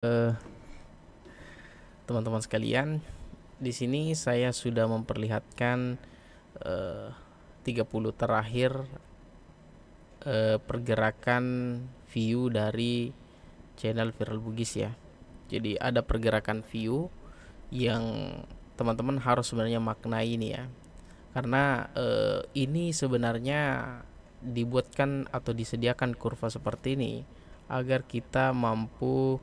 Eh, Teman-teman sekalian, di sini saya sudah memperlihatkan eh, 30 terakhir pergerakan view dari channel Viral Bugis ya. Jadi ada pergerakan view yang teman-teman harus sebenarnya maknai ini ya. Karena ini sebenarnya dibuatkan atau disediakan kurva seperti ini agar kita mampu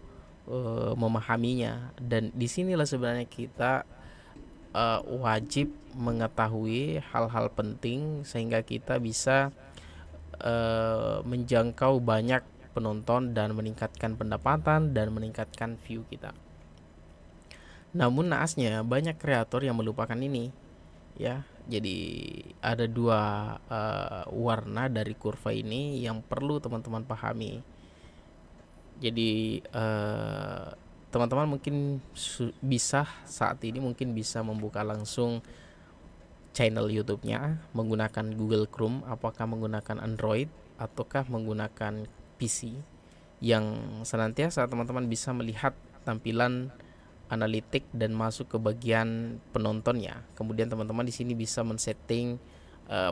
memahaminya, dan disinilah sebenarnya kita wajib mengetahui hal-hal penting sehingga kita bisa menjangkau banyak penonton dan meningkatkan pendapatan dan meningkatkan view kita. Namun naasnya banyak kreator yang melupakan ini ya. Jadi ada dua warna dari kurva ini yang perlu teman-teman pahami. Jadi teman-teman mungkin bisa saat ini mungkin bisa membuka langsung channel YouTube-nya menggunakan Google Chrome, apakah menggunakan Android ataukah menggunakan PC, yang senantiasa teman-teman bisa melihat tampilan analitik dan masuk ke bagian penontonnya. Kemudian teman-teman di sini bisa men-setting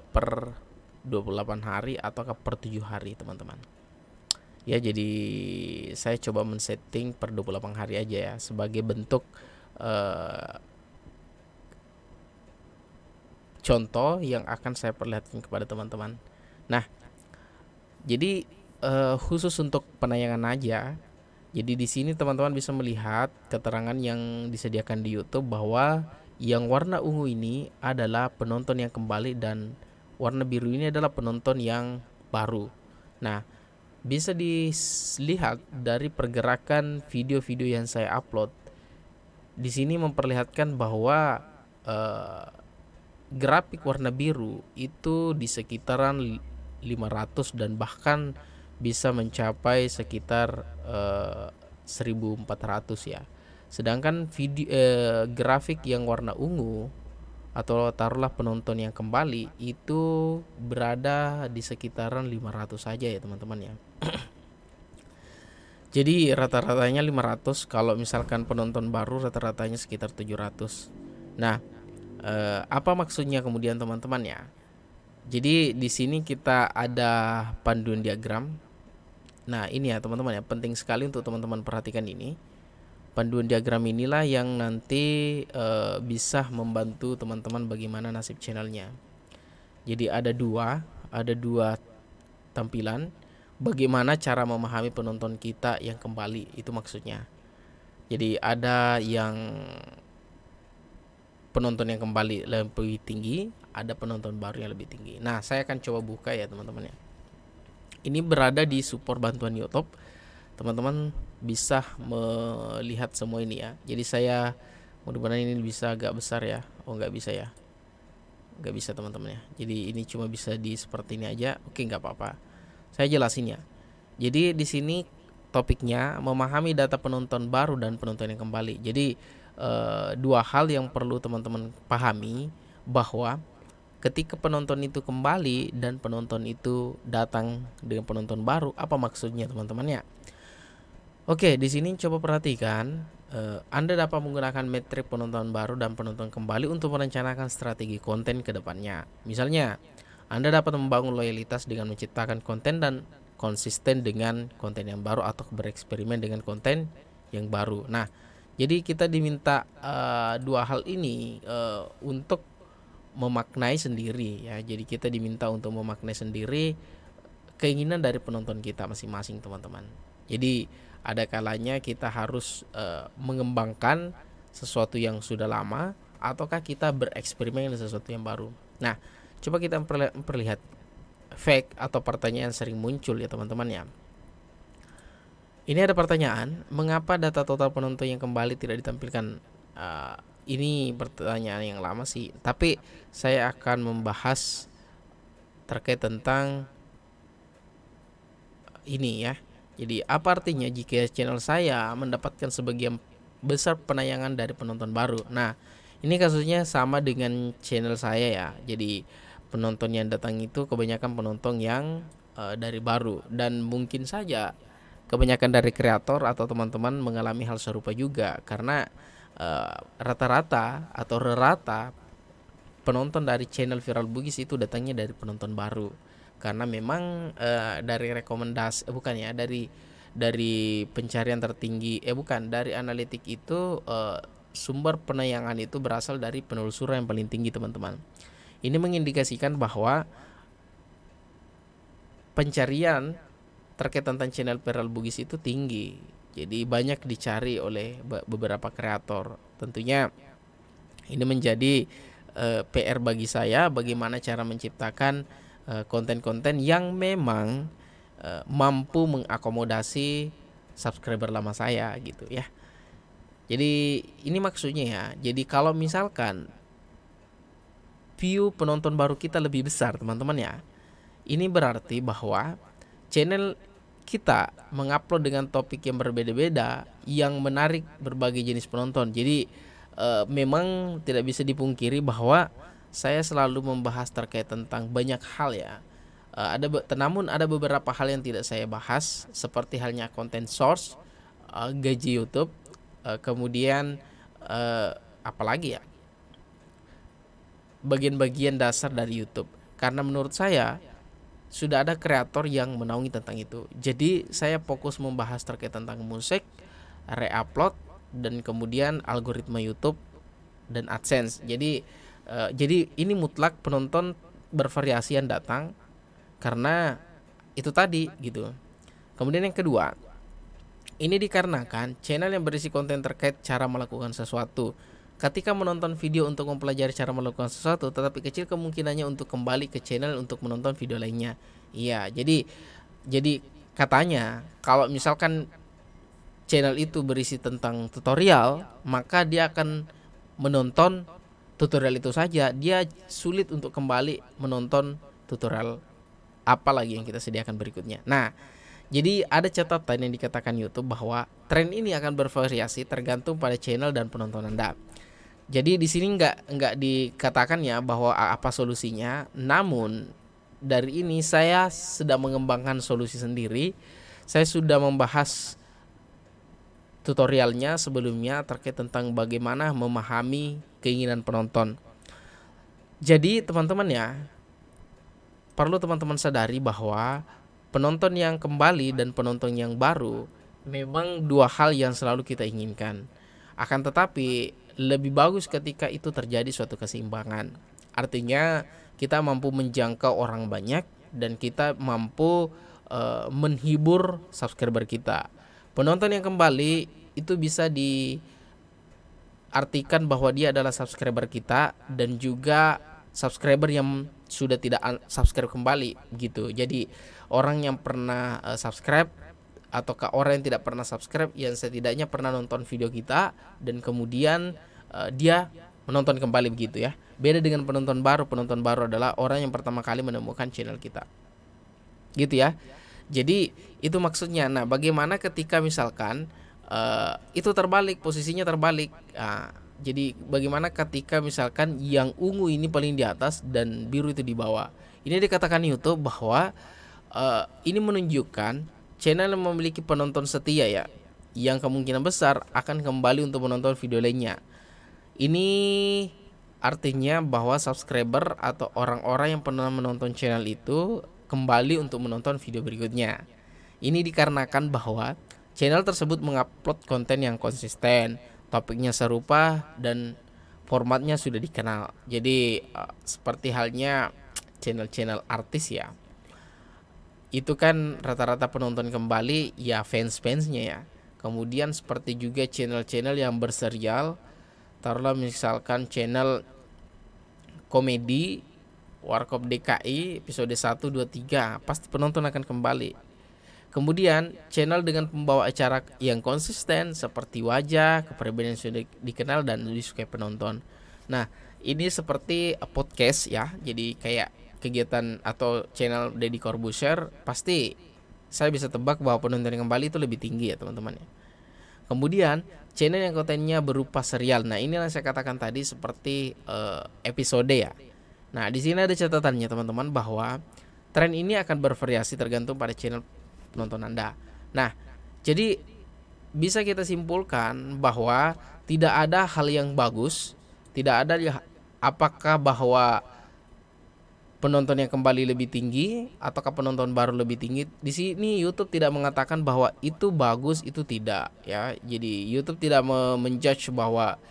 per 28 hari ataukah per 7 hari teman-teman. Ya, jadi saya coba men-setting per 28 hari aja ya sebagai bentuk contoh yang akan saya perlihatkan kepada teman-teman. Nah, jadi khusus untuk penayangan aja. Jadi di sini teman-teman bisa melihat keterangan yang disediakan di YouTube bahwa yang warna ungu ini adalah penonton yang kembali dan warna biru ini adalah penonton yang baru. Nah, bisa dilihat dari pergerakan video-video yang saya upload. Di sini memperlihatkan bahwa grafik warna biru itu di sekitaran 500 dan bahkan bisa mencapai sekitar 1400 ya. Sedangkan video grafik yang warna ungu atau taruhlah penonton yang kembali itu berada di sekitaran 500 saja ya teman-teman ya. Jadi rata-ratanya 500, kalau misalkan penonton baru rata-ratanya sekitar 700. Nah, apa maksudnya kemudian teman-teman ya? Jadi di sini kita ada panduan diagram. Nah, ini ya teman-teman ya, penting sekali untuk teman-teman perhatikan ini. Panduan diagram inilah yang nanti bisa membantu teman-teman bagaimana nasib channelnya. Jadi ada dua tampilan. Bagaimana cara memahami penonton kita yang kembali, itu maksudnya. Jadi ada yang penonton yang kembali lebih tinggi, ada penonton baru yang lebih tinggi. Nah, saya akan coba buka ya teman-teman ya. Ini berada di support bantuan YouTube. Teman-teman bisa melihat semua ini ya. Jadi saya mudah-mudahan ini bisa agak besar ya. Oh, nggak bisa ya. Nggak bisa teman-teman ya. Jadi ini cuma bisa di seperti ini aja. Oke, nggak apa-apa. Saya jelasin ya. Jadi di sini topiknya memahami data penonton baru dan penonton yang kembali. Jadi dua hal yang perlu teman-teman pahami, bahwa ketika penonton itu kembali dan penonton itu datang dengan penonton baru, apa maksudnya teman-teman ya? Oke, di sini coba perhatikan. Anda dapat menggunakan metrik penonton baru dan penonton kembali untuk merencanakan strategi konten ke depannya. Misalnya, Anda dapat membangun loyalitas dengan menciptakan konten dan konsisten dengan konten yang baru atau bereksperimen dengan konten yang baru. Nah, jadi kita diminta dua hal ini untuk memaknai sendiri ya. Jadi kita diminta untuk memaknai sendiri keinginan dari penonton kita masing-masing teman-teman. Jadi ada kalanya kita harus mengembangkan sesuatu yang sudah lama, ataukah kita bereksperimen dengan sesuatu yang baru. Nah, coba kita memperlihat fake atau pertanyaan sering muncul ya teman-teman ya. Ini ada pertanyaan, mengapa data total penonton yang kembali tidak ditampilkan? Ini pertanyaan yang lama sih, tapi saya akan membahas terkait tentang ini ya. Jadi apa artinya jika channel saya mendapatkan sebagian besar penayangan dari penonton baru? Nah, ini kasusnya sama dengan channel saya ya. Jadi penonton yang datang itu kebanyakan penonton yang dari baru, dan mungkin saja kebanyakan dari kreator atau teman-teman mengalami hal serupa juga, karena rata-rata atau rata penonton dari channel Viral Bugis itu datangnya dari penonton baru, karena memang dari rekomendasi bukan ya, dari pencarian tertinggi bukan dari analitik itu, sumber penayangan itu berasal dari penelusuran yang paling tinggi, teman-teman. Ini mengindikasikan bahwa pencarian terkait tentang channel Viral Bugis itu tinggi. Jadi banyak dicari oleh beberapa kreator. Tentunya ini menjadi PR bagi saya, bagaimana cara menciptakan konten-konten yang memang mampu mengakomodasi subscriber lama saya gitu ya. Jadi ini maksudnya ya. Jadi kalau misalkan view penonton baru kita lebih besar, teman-teman ya, ini berarti bahwa channel kita mengupload dengan topik yang berbeda-beda yang menarik berbagai jenis penonton. Jadi memang tidak bisa dipungkiri bahwa saya selalu membahas terkait tentang banyak hal ya. Namun ada beberapa hal yang tidak saya bahas, seperti halnya konten source, gaji YouTube, kemudian apalagi ya, bagian-bagian dasar dari YouTube. Karena menurut saya sudah ada kreator yang menaungi tentang itu. Jadi saya fokus membahas terkait tentang musik, reupload, dan kemudian algoritma YouTube dan AdSense. Jadi ini mutlak penonton bervariasi yang datang karena itu tadi gitu. Kemudian yang kedua, ini dikarenakan channel yang berisi konten terkait cara melakukan sesuatu. Ketika menonton video untuk mempelajari cara melakukan sesuatu, tetapi kecil kemungkinannya untuk kembali ke channel untuk menonton video lainnya. Iya, jadi katanya kalau misalkan channel itu berisi tentang tutorial, maka dia akan menonton tutorial itu saja. Dia sulit untuk kembali menonton tutorial apa lagi yang kita sediakan berikutnya. Nah, jadi ada catatan yang dikatakan YouTube bahwa tren ini akan bervariasi tergantung pada channel dan penonton Anda. Jadi di sini nggak dikatakan ya bahwa apa solusinya. Namun dari ini saya sedang mengembangkan solusi sendiri. Saya sudah membahas tutorialnya sebelumnya terkait tentang bagaimana memahami keinginan penonton. Jadi teman-teman ya, perlu teman-teman sadari bahwa penonton yang kembali dan penonton yang baru memang dua hal yang selalu kita inginkan. Akan tetapi lebih bagus ketika itu terjadi suatu keseimbangan. Artinya kita mampu menjangkau orang banyak dan kita mampu menghibur subscriber kita. Penonton yang kembali itu bisa diartikan bahwa dia adalah subscriber kita dan juga subscriber yang sudah tidak subscribe kembali gitu. Jadi orang yang pernah subscribe ataukah orang yang tidak pernah subscribe yang setidaknya pernah nonton video kita dan kemudian dia menonton kembali begitu ya. Beda dengan penonton baru. Penonton baru adalah orang yang pertama kali menemukan channel kita. Gitu ya. Jadi itu maksudnya. Nah, bagaimana ketika misalkan itu terbalik, posisinya terbalik. Jadi bagaimana ketika misalkan yang ungu ini paling di atas dan biru itu di bawah. Ini dikatakan YouTube bahwa ini menunjukkan channel yang memiliki penonton setia ya, yang kemungkinan besar akan kembali untuk menonton video lainnya. Ini artinya bahwa subscriber atau orang-orang yang pernah menonton channel itu kembali untuk menonton video berikutnya. Ini dikarenakan bahwa channel tersebut mengupload konten yang konsisten, topiknya serupa, dan formatnya sudah dikenal. Jadi seperti halnya channel-channel artis ya, itu kan rata-rata penonton kembali ya fans-fansnya ya. Kemudian seperti juga channel-channel yang berserial, taruhlah misalkan channel komedi Warkop DKI episode 1, 2, 3, pasti penonton akan kembali. Kemudian channel dengan pembawa acara yang konsisten seperti Wajah, kepribadian yang sudah dikenal dan disukai penonton. Nah, ini seperti podcast ya. Jadi kayak kegiatan atau channel Deddy Corbuzier, pasti saya bisa tebak bahwa penonton yang kembali itu lebih tinggi ya teman-teman ya. Kemudian channel yang kontennya berupa serial. Nah, ini yang saya katakan tadi seperti episode ya. Nah, di sini ada catatannya teman-teman bahwa tren ini akan bervariasi tergantung pada channel penonton Anda. Nah, Jadi bisa kita simpulkan bahwa tidak ada hal yang bagus, tidak ada apakah bahwa penonton yang kembali lebih tinggi ataukah penonton baru lebih tinggi. Di sini YouTube tidak mengatakan bahwa itu bagus, itu tidak ya. Jadi YouTube tidak menjudge bahwa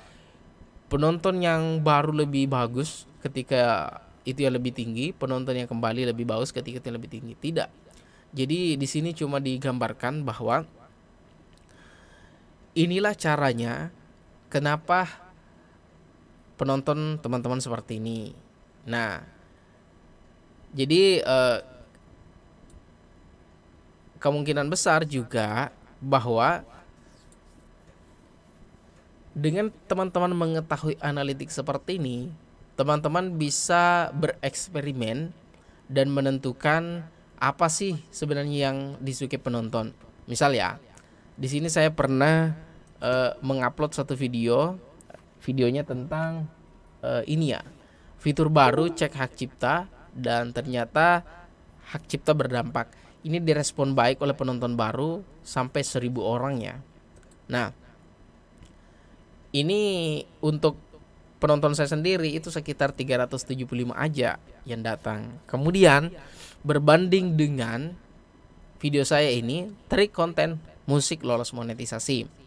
penonton yang baru lebih bagus ketika itu yang lebih tinggi, penonton yang kembali lebih bagus ketika itu yang lebih tinggi. Tidak. Jadi di sini cuma digambarkan bahwa inilah caranya kenapa penonton teman-teman seperti ini. Nah, jadi kemungkinan besar juga bahwa dengan teman-teman mengetahui analitik seperti ini, teman-teman bisa bereksperimen dan menentukan apa sih sebenarnya yang disukai penonton. Misal ya, di sini saya pernah mengupload satu videonya tentang ini ya, fitur baru cek hak cipta, dan ternyata hak cipta berdampak. Ini direspon baik oleh penonton baru sampai 1000 orang ya. Nah, ini untuk penonton saya sendiri itu sekitar 375 aja yang datang. Kemudian berbanding dengan video saya ini, trik konten musik lolos monetisasi.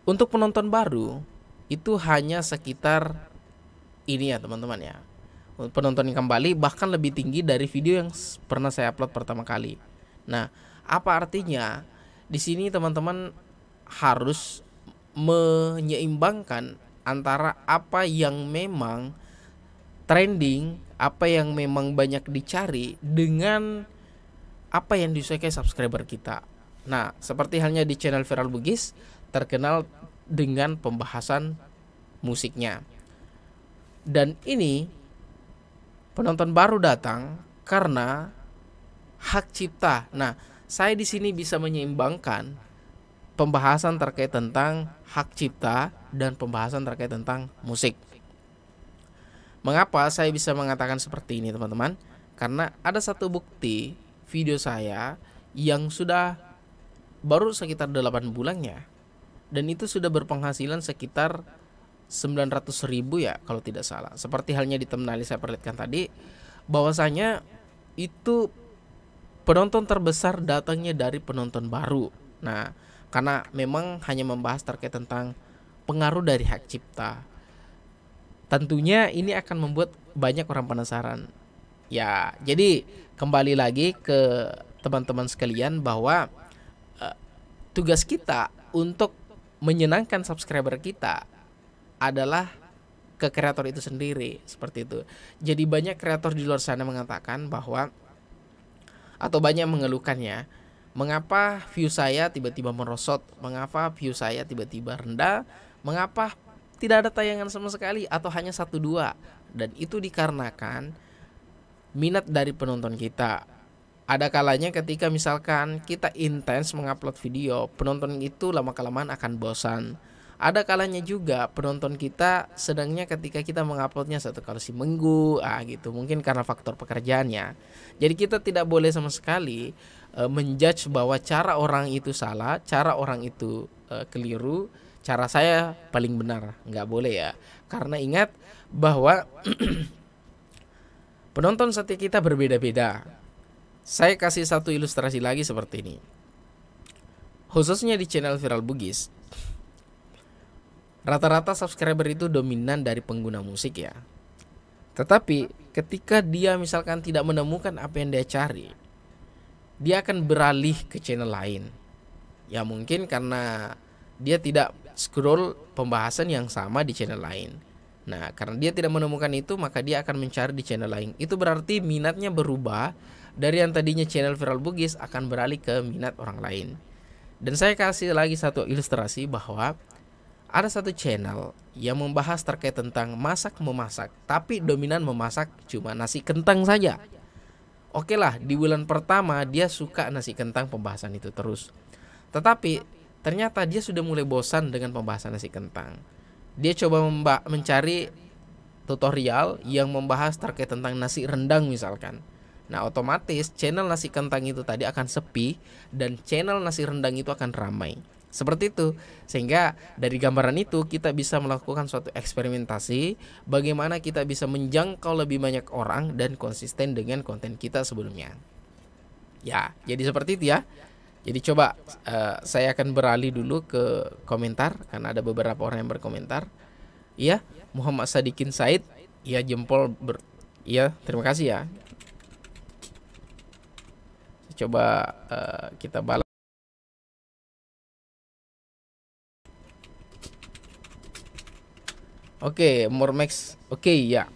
Untuk penonton baru itu hanya sekitar ini ya teman-teman ya. Penonton yang kembali bahkan lebih tinggi dari video yang pernah saya upload pertama kali. Nah, apa artinya? Di sini teman-teman harus menyeimbangkan antara apa yang memang trending, apa yang memang banyak dicari dengan apa yang disukai subscriber kita. Nah, seperti halnya di channel Viral Bugis terkenal dengan pembahasan musiknya. Dan ini penonton baru datang karena hak cipta. Nah, saya di sini bisa menyeimbangkan pembahasan terkait tentang hak cipta dan pembahasan terkait tentang musik. Mengapa saya bisa mengatakan seperti ini, teman-teman? Karena ada satu bukti video saya yang sudah baru sekitar 8 bulan ya. Dan itu sudah berpenghasilan sekitar 900.000 ya kalau tidak salah. Seperti halnya di thumbnail saya perlihatkan tadi, bahwasanya itu penonton terbesar datangnya dari penonton baru. Nah, karena memang hanya membahas terkait tentang pengaruh dari hak cipta. Tentunya ini akan membuat banyak orang penasaran. Ya, jadi kembali lagi ke teman-teman sekalian bahwa tugas kita untuk menyenangkan subscriber kita adalah ke kreator itu sendiri, seperti itu. Jadi banyak kreator di luar sana mengatakan bahwa, atau banyak mengeluhkannya, mengapa view saya tiba-tiba merosot, mengapa view saya tiba-tiba rendah, mengapa tidak ada tayangan sama sekali atau hanya 1-2. Dan itu dikarenakan minat dari penonton kita. Ada kalanya ketika misalkan kita intens mengupload video, penonton itu lama-kelamaan akan bosan. Ada kalanya juga penonton kita sedangnya ketika kita menguploadnya 1 kali seminggu, gitu. Mungkin karena faktor pekerjaannya. Jadi kita tidak boleh sama sekali menjudge bahwa cara orang itu salah, cara orang itu keliru, cara saya paling benar. Nggak boleh ya. Karena ingat bahwa penonton setia kita berbeda-beda. Saya kasih satu ilustrasi lagi seperti ini. Khususnya di channel Viral Bugis, rata-rata subscriber itu dominan dari pengguna musik ya. Tetapi ketika dia misalkan tidak menemukan apa yang dia cari, dia akan beralih ke channel lain. Ya mungkin karena dia tidak scroll pembahasan yang sama di channel lain. Nah, karena dia tidak menemukan itu, maka dia akan mencari di channel lain. Itu berarti minatnya berubah dari yang tadinya channel Viral Bugis akan beralih ke minat orang lain. Dan saya kasih lagi satu ilustrasi bahwa ada satu channel yang membahas terkait tentang masak-memasak, tapi dominan memasak cuma nasi kentang saja. Oke lah, di bulan pertama dia suka nasi kentang pembahasan itu terus. Tetapi ternyata dia sudah mulai bosan dengan pembahasan nasi kentang. Dia coba mencari tutorial yang membahas terkait tentang nasi rendang misalkan. Nah, otomatis channel nasi kentang itu tadi akan sepi dan channel nasi rendang itu akan ramai. Seperti itu. Sehingga dari gambaran itu kita bisa melakukan suatu eksperimentasi bagaimana kita bisa menjangkau lebih banyak orang dan konsisten dengan konten kita sebelumnya. Ya, jadi seperti itu ya. Jadi coba saya akan beralih dulu ke komentar karena ada beberapa orang yang berkomentar. Iya, Muhammad Sadikin Said, iya jempol iya, terima kasih ya. Coba kita balas. Oke, Mormax. Oke, ya.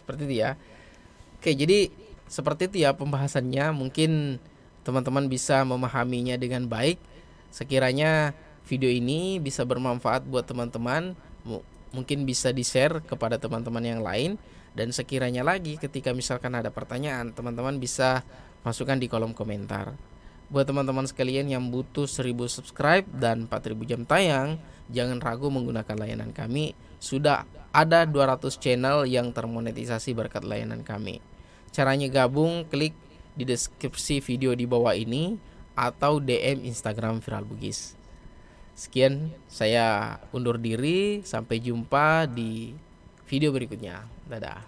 Seperti itu ya. Oke, jadi seperti itu ya pembahasannya. Mungkin teman-teman bisa memahaminya dengan baik. Sekiranya video ini bisa bermanfaat buat teman-teman, mungkin bisa di-share kepada teman-teman yang lain. Dan sekiranya lagi ketika misalkan ada pertanyaan, teman-teman bisa masukkan di kolom komentar. Buat teman-teman sekalian yang butuh 1000 subscribe dan 4000 jam tayang, jangan ragu menggunakan layanan kami. Sudah ada 200 channel yang termonetisasi berkat layanan kami. Caranya gabung, klik di deskripsi video di bawah ini atau DM Instagram Viral Bugis. Sekian, saya undur diri. Sampai jumpa di video berikutnya. Dadah.